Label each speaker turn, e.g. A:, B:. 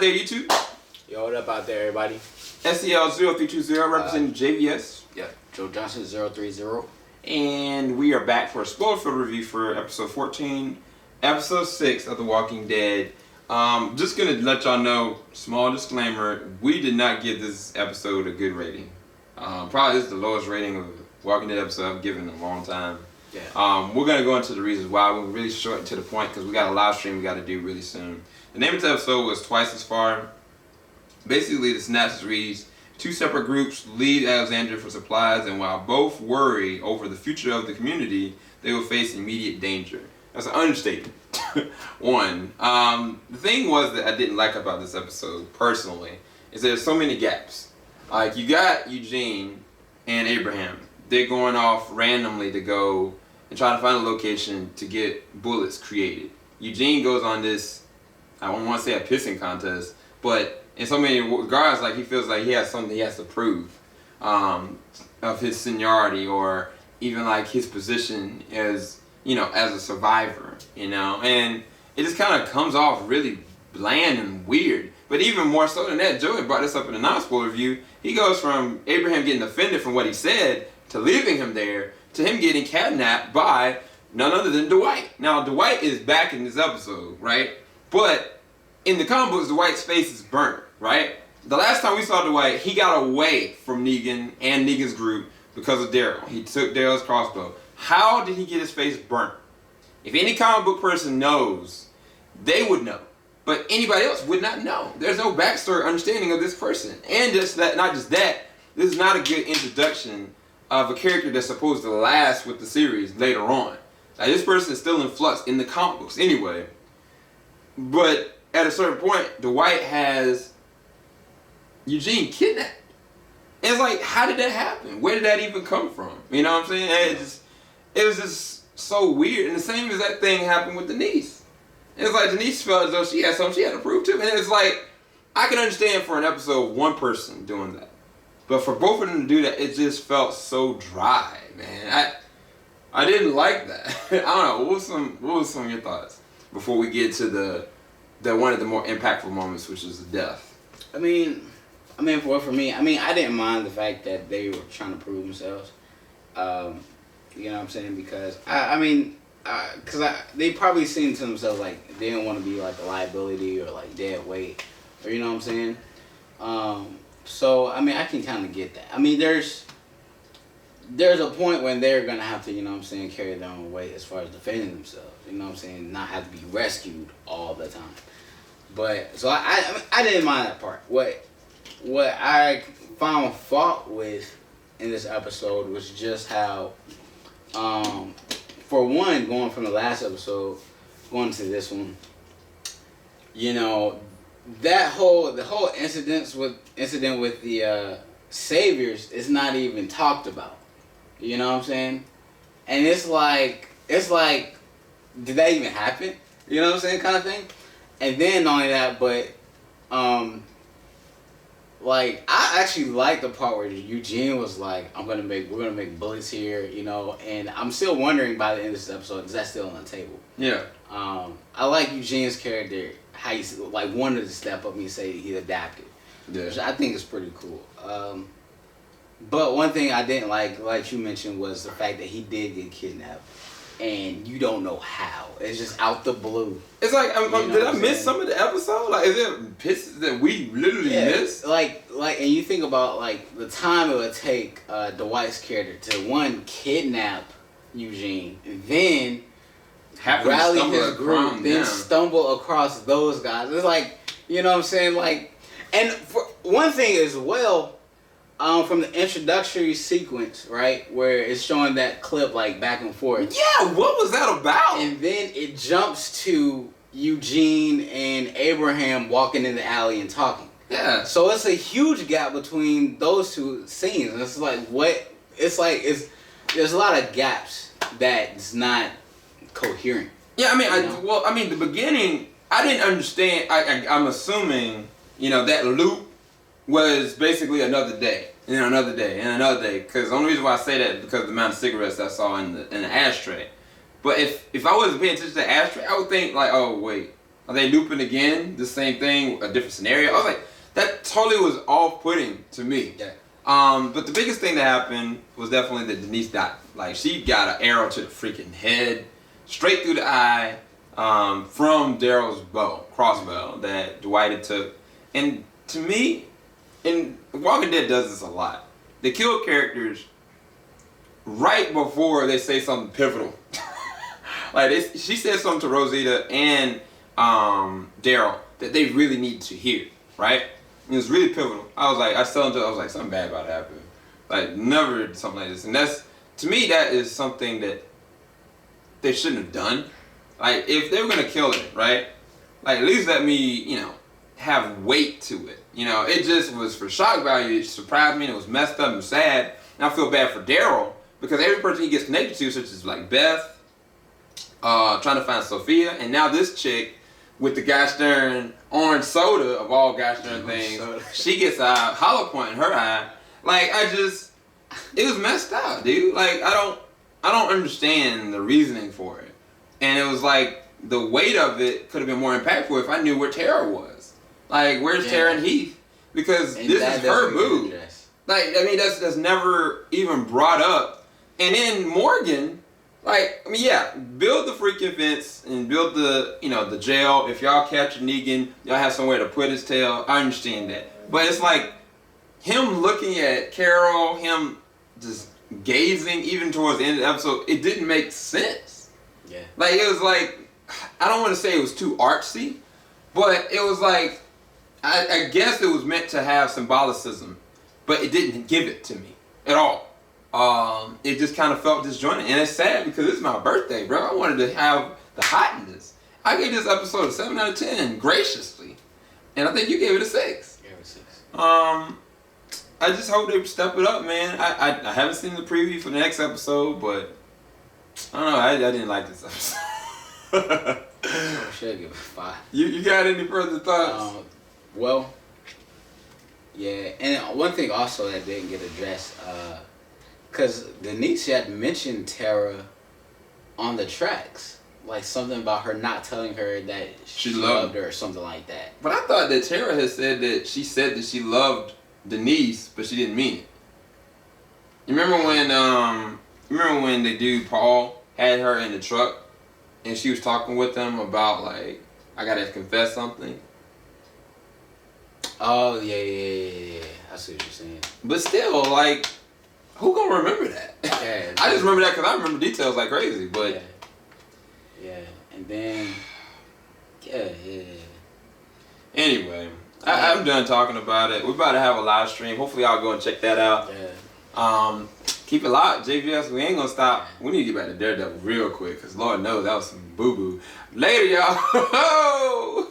A: there, YouTube?
B: Yo, what up out there, everybody?
A: SEL0320 representing JVS.
B: Yeah, Joe Johnson 030.
A: And we are back for a spoiler-filled review for episode 14, episode 6 of The Walking Dead. Just gonna let y'all know, small disclaimer, we did not give this episode a good rating. Probably this is the lowest rating of Walking Dead episode I've given in a long time.
B: Yeah.
A: We're gonna go into the reasons why. We're really short and to the point because we got a live stream we got to do really soon. The name of the episode was Twice as Far. Basically, the synopsis reads: two separate groups leave Alexandria for supplies, and while both worry over the future of the community, they will face immediate danger. That's an understatement. One. The thing was that I didn't like about this episode, personally, is there's so many gaps. Like, you got Eugene and Abraham. They're going off randomly to go and try to find a location to get bullets created. Eugene goes on this, I don't want to say a pissing contest, but in so many regards, like, he feels like he has something he has to prove of his seniority, or even like his position as, you know, as a survivor, you know, and it just kind of comes off really bland and weird. But even more so than that, Joey brought this up in a non-spoiler review. He goes from Abraham getting offended from what he said to leaving him there to him getting kidnapped by none other than Dwight. Now, Dwight is back in this episode, right? But in the comic books, Dwight's face is burnt, right? The last time we saw Dwight, he got away from Negan and Negan's group because of Daryl. He took Daryl's crossbow. How did he get his face burnt? If any comic book person knows, they would know. But anybody else would not know. There's no backstory understanding of this person. And just that, not just that, this is not a good introduction of a character that's supposed to last with the series later on. Like, this person is still in flux in the comic books anyway. But at a certain point, Dwight has Eugene kidnapped. And it's like, how did that happen? Where did that even come from? You know what I'm saying? It was just so weird. And the same exact thing happened with Denise. It's like Denise felt as though she had something she had to prove too. And it's like, I can understand for an episode one person doing that. But for both of them to do that, it just felt so dry, man. I didn't like that. I don't know. What was some of your thoughts before we get to the one of the more impactful moments, which is the death?
B: For me, I didn't mind the fact that they were trying to prove themselves. You know what I'm saying? Because they probably seen to themselves like they didn't want to be like a liability or like dead weight, or you know what I'm saying? So I can kind of get that. There's a point when they're gonna have to, you know what I'm saying, carry their own weight as far as defending themselves. You know what I'm saying? Not have to be rescued all the time. But so I didn't mind that part. What I found fault with in this episode was just how, for one, going from the last episode going to this one, you know, the whole incident with the saviors is not even talked about. You know what I'm saying? And it's like, did that even happen? You know what I'm saying, kind of thing. And then not only that, but like, I actually like the part where Eugene was like, we're gonna make bullets here, you know. And I'm still wondering by the end of this episode, is that still on the table?
A: Yeah.
B: I like Eugene's character, how he's like wanted to step up and say he adapted.
A: Yeah.
B: Which I think is pretty cool. But one thing I didn't like you mentioned, was the fact that he did get kidnapped, and you don't know how. It's just out the blue.
A: It's like, did I miss some of the episode? Like, is there pieces that we literally missed?
B: Like, and you think about like the time it would take Dwight's character to one, kidnap Eugene, and then rally his group, then stumble across those guys. It's like, you know what I'm saying? Like, and for one thing as well, from the introductory sequence, right, where it's showing that clip like back and forth.
A: Yeah, what was that about?
B: And then it jumps to Eugene and Abraham walking in the alley and talking.
A: Yeah.
B: So it's a huge gap between those two scenes. And it's like, there's a lot of gaps that's not coherent.
A: Yeah, the beginning, I didn't understand. I'm assuming, you know, that loop was basically another day, and another day, and another day. Because the only reason why I say that is because of the amount of cigarettes I saw in the ashtray. But if I wasn't paying attention to the ashtray, I would think like, oh wait, Are they looping again? The same thing, a different scenario? I was like, that totally was off-putting to me.
B: Yeah.
A: But the biggest thing that happened was definitely that Denise died. Like, she got an arrow to the freaking head, straight through the eye, from Daryl's crossbow that Dwight had took. And to me, and Walking Dead does this a lot. They kill characters right before they say something pivotal. Like, she said something to Rosita and Daryl that they really need to hear, right? It was really pivotal. I was like, I was like, something bad about to happen. Like, never something like this. And that's, to me, that is something that they shouldn't have done. Like, if they were going to kill it, right? Like, at least let me, you know, have weight to it. You know, it just was for shock value. It surprised me and it was messed up and sad. And I feel bad for Daryl because every person he gets connected to, such as like Beth, trying to find Sophia, and now this chick with the Guy Stern orange soda of all Guy Stern things, she gets a hollow point in her eye. Like, it was messed up, dude. Like, I don't understand the reasoning for it. And it was like, the weight of it could have been more impactful if I knew where Tara was. Like, where's Tara and Heath? Because this is her move. Like, I mean, that's never even brought up. And then Morgan, like, I mean, yeah, build the freaking fence and build the, you know, the jail. If y'all capture Negan, y'all have somewhere to put his tail. I understand that. But it's like, him looking at Carol, him just gazing even towards the end of the episode, it didn't make sense.
B: Yeah. Like,
A: it was like, I don't want to say it was too artsy, but it was like, I guess it was meant to have symbolicism, but it didn't give it to me at all. It just kind of felt disjointed, and it's sad because it's my birthday, bro. I wanted to have the hotness. I gave this episode a 7 out of 10 graciously, and I think you gave it a 6.
B: Gave it a 6.
A: I just hope they step it up, man. I haven't seen the preview for the next episode, but I don't know. I didn't like this episode.
B: I should give it a 5.
A: You got any further thoughts?
B: Well, yeah, and one thing also that didn't get addressed, because Denise had mentioned Tara on the tracks. Like, something about her not telling her that she loved her or something like that.
A: But I thought that Tara had said that she loved Denise, but she didn't mean it. You remember when the dude Paul had her in the truck and she was talking with him about, like, I gotta confess something?
B: Oh, yeah. I see what you're saying.
A: But still, like, who gonna remember that?
B: Yeah,
A: I just remember that because I remember details like crazy, but...
B: Yeah, and then... Yeah.
A: Anyway, I'm done talking about it. We're about to have a live stream. Hopefully y'all go and check that out.
B: Yeah.
A: Keep it locked, JVS. We ain't gonna stop. We need to get back to Daredevil real quick because Lord knows that was some boo-boo. Later, y'all.